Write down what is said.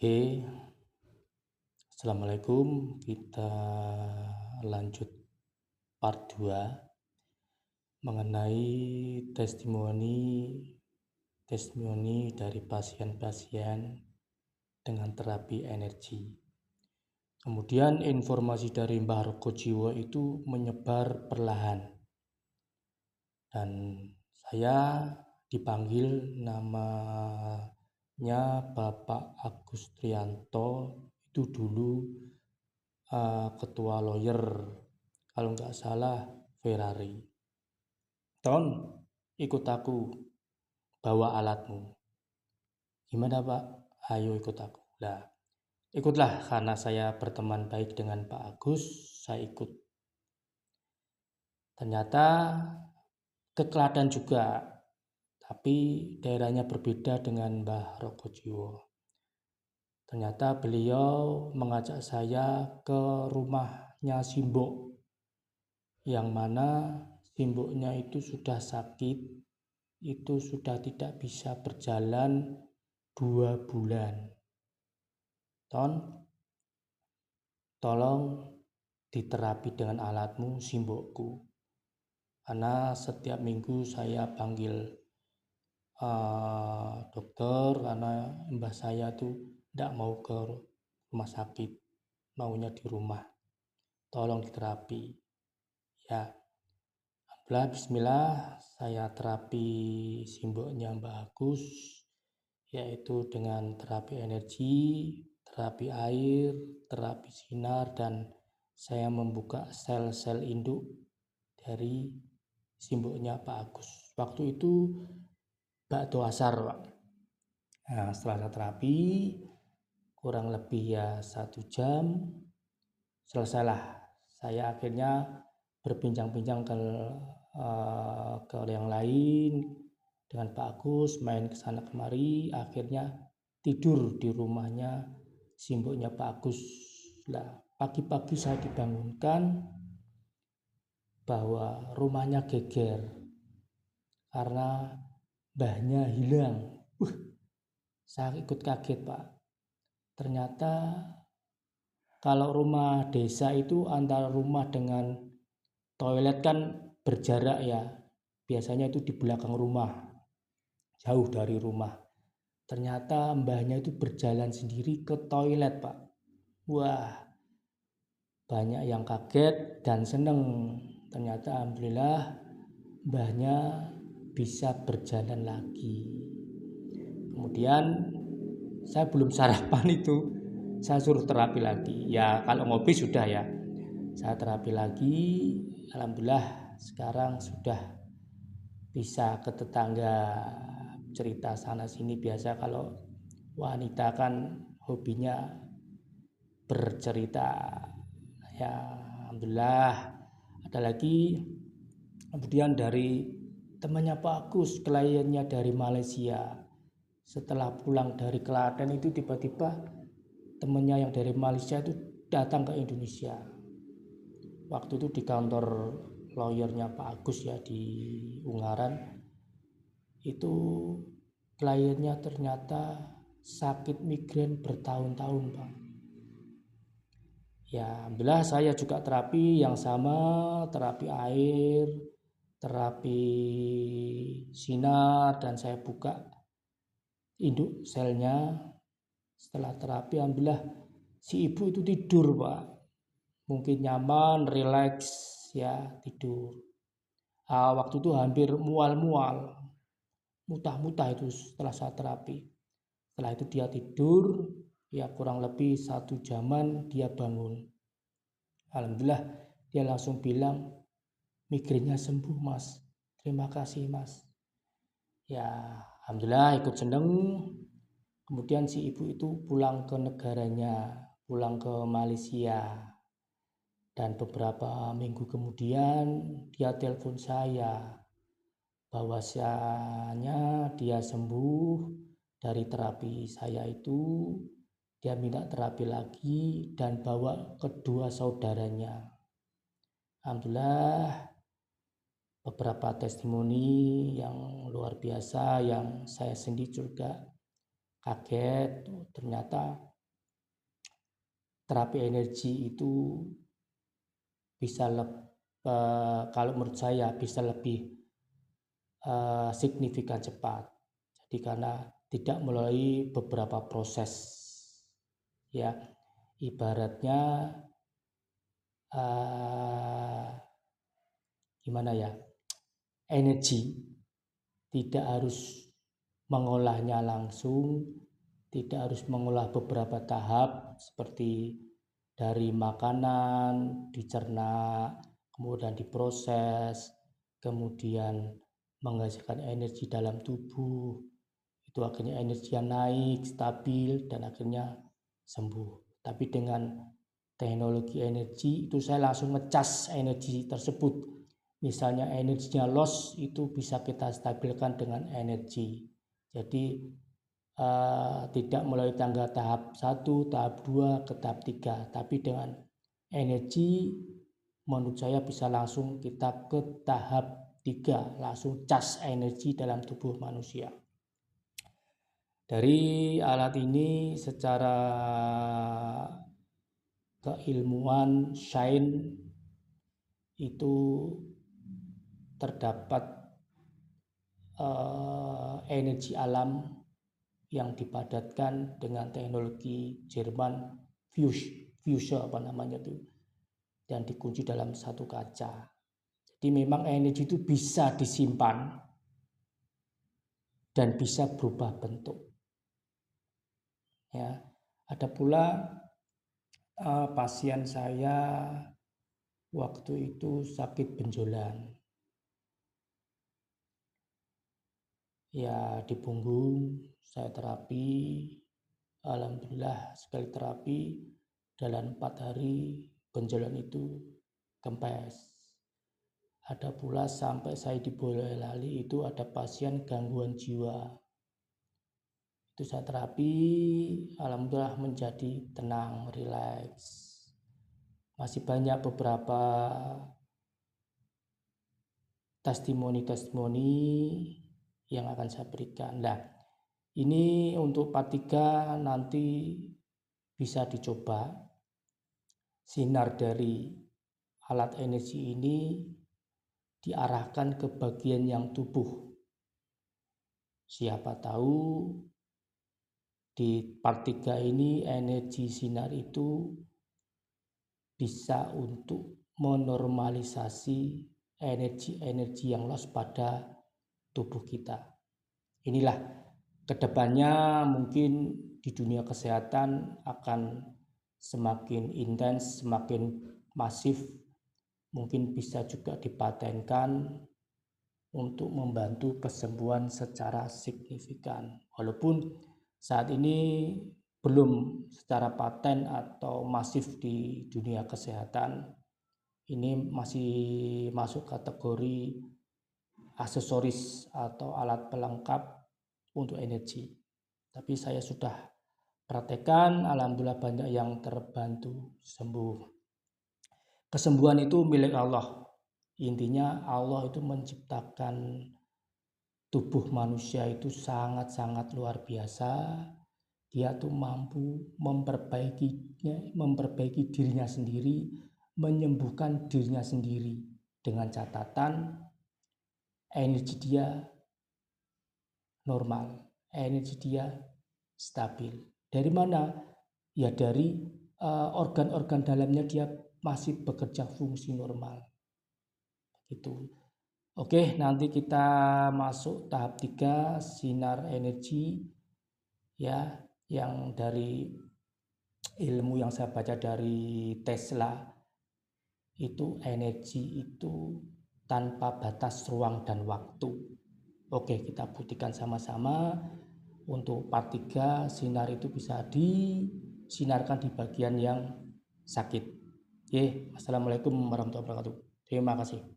Oke, Assalamualaikum. Kita lanjut part 2 mengenai testimoni dari pasien-pasien dengan terapi energi. Kemudian informasi dari Mbah Roko Jiwo itu menyebar perlahan. Dan saya dipanggil namanya Bapak Agus Trianto, itu dulu ketua lawyer, kalau nggak salah Ferrari. Ton, ikut aku, bawa alatmu. Gimana Pak? Ayo ikut aku. Nah, ikutlah karena saya berteman baik dengan Pak Agus, saya ikut. Ternyata ke Klaten juga, tapi daerahnya berbeda dengan Mbah Roko Jiwo. Ternyata beliau mengajak saya ke rumahnya Simbok, yang mana Simboknya itu sudah sakit, itu sudah tidak bisa berjalan 2 bulan. Tolong diterapi dengan alatmu Simbokku. Karena setiap minggu saya panggil dokter karena mbah saya tuh tidak mau ke rumah sakit, maunya di rumah. Tolong diterapi. Ya, alhamdulillah, bismillah, saya terapi Simboknya Mbak Agus, yaitu dengan terapi energi, terapi air, terapi sinar, dan saya membuka sel-sel induk dari Simboknya Pak Agus. Waktu itu bakdo asar, Pak. Nah, setelah saya terapi kurang lebih ya 1 jam, selesailah. Saya akhirnya berbincang-bincang ke yang lain dengan Pak Agus, main ke sana kemari, akhirnya tidur di rumahnya Simboknya Pak Agus. Nah, pagi-pagi saya dibangunkan bahwa rumahnya geger karena mbahnya hilang. Saya ikut kaget, Pak. Ternyata kalau rumah desa itu antara rumah dengan toilet kan berjarak ya. Biasanya itu di belakang rumah, jauh dari rumah. Ternyata mbahnya itu berjalan sendiri ke toilet, Pak. Wah, banyak yang kaget dan seneng. Ternyata alhamdulillah mbahnya bisa berjalan lagi. Kemudian saya belum sarapan itu, saya suruh terapi lagi. Ya kalau ngopi sudah ya. Saya terapi lagi, alhamdulillah sekarang sudah bisa ke tetangga cerita sana sini. Biasa kalau wanita kan hobinya bercerita. Ya alhamdulillah. Ada lagi kemudian dari temannya Pak Agus, kliennya dari Malaysia. Setelah pulang dari Klaten itu tiba-tiba temannya yang dari Malaysia itu datang ke Indonesia. Waktu itu di kantor lawyernya Pak Agus ya di Ungaran, itu kliennya ternyata sakit migrain bertahun-tahun, Pak. Ya alhamdulillah saya juga terapi yang sama, terapi air, terapi sinar, dan saya buka induk selnya. Setelah terapi alhamdulillah si ibu itu tidur, Pak. Mungkin nyaman, rileks ya, tidur. Waktu itu hampir mual-mual, mutah-mutah itu setelah saya terapi. Setelah itu dia tidur, ya kurang lebih 1 jaman dia bangun. Alhamdulillah dia langsung bilang, migrainnya sembuh Mas, terima kasih Mas. Ya alhamdulillah ikut seneng. Kemudian si ibu itu pulang ke negaranya, pulang ke Malaysia. Dan beberapa minggu kemudian dia telepon saya bahwasanya dia sembuh dari terapi saya itu. Dia minta terapi lagi dan bawa kedua saudaranya. Alhamdulillah beberapa testimoni yang luar biasa yang saya sendiri juga kaget. Ternyata terapi energi itu bisa kalau menurut saya bisa lebih signifikan cepat. Jadi karena tidak melalui beberapa proses, ya ibaratnya gimana ya, energi tidak harus mengolahnya langsung, tidak harus mengolah beberapa tahap seperti dari makanan dicerna, kemudian diproses, kemudian menghasilkan energi dalam tubuh, itu akhirnya energinya naik, stabil, dan akhirnya sembuh. Tapi dengan teknologi energi itu saya langsung ngecas energi tersebut. Misalnya energinya loss, itu bisa kita stabilkan dengan energi. Jadi tidak melalui tangga tahap 1, tahap 2, ke tahap 3, tapi dengan energi menurut saya bisa langsung kita ke tahap 3, langsung cas energi dalam tubuh manusia. Dari alat ini secara keilmuan sains itu terdapat energi alam yang dipadatkan dengan teknologi Jerman fuse apa namanya itu, dan dikunci dalam satu kaca. Jadi memang energi itu bisa disimpan dan bisa berubah bentuk. Ya, ada pula pasien saya waktu itu sakit benjolan. Ya, di punggung saya terapi. Alhamdulillah sekali terapi dalam 4 hari benjolan itu kempes. Ada pula sampai saya di Boyolali itu ada pasien gangguan jiwa. Itu saya terapi, alhamdulillah menjadi tenang, rileks. Masih banyak beberapa testimoni-testimoni yang akan saya berikan. Nah, ini untuk part 3 nanti bisa dicoba. Sinar dari alat energi ini diarahkan ke bagian yang tubuh. Siapa tahu di part 3 ini energi sinar itu bisa untuk menormalisasi energi-energi yang loss pada tubuh kita. Inilah kedepannya mungkin di dunia kesehatan akan semakin intens, semakin masif, mungkin bisa juga dipatenkan untuk membantu kesembuhan secara signifikan. Walaupun saat ini belum secara paten atau masif di dunia kesehatan, ini masih masuk kategori aksesoris atau alat pelengkap untuk energi. Tapi saya sudah praktekkan, alhamdulillah banyak yang terbantu sembuh. Kesembuhan itu milik Allah. Intinya Allah itu menciptakan tubuh manusia itu sangat-sangat luar biasa. Dia tuh mampu memperbaiki dirinya sendiri, menyembuhkan dirinya sendiri, dengan catatan energi dia normal, energi dia stabil. Dari mana? Ya dari organ-organ dalamnya dia masih bekerja fungsi normal. Gitu. Oke, nanti kita masuk tahap 3, sinar energi, ya, yang dari ilmu yang saya baca dari Tesla, itu energi itu tanpa batas ruang dan waktu. Oke, kita buktikan sama-sama. Untuk part 3, sinar itu bisa disinarkan di bagian yang sakit. Assalamualaikum warahmatullahi wabarakatuh. Terima kasih.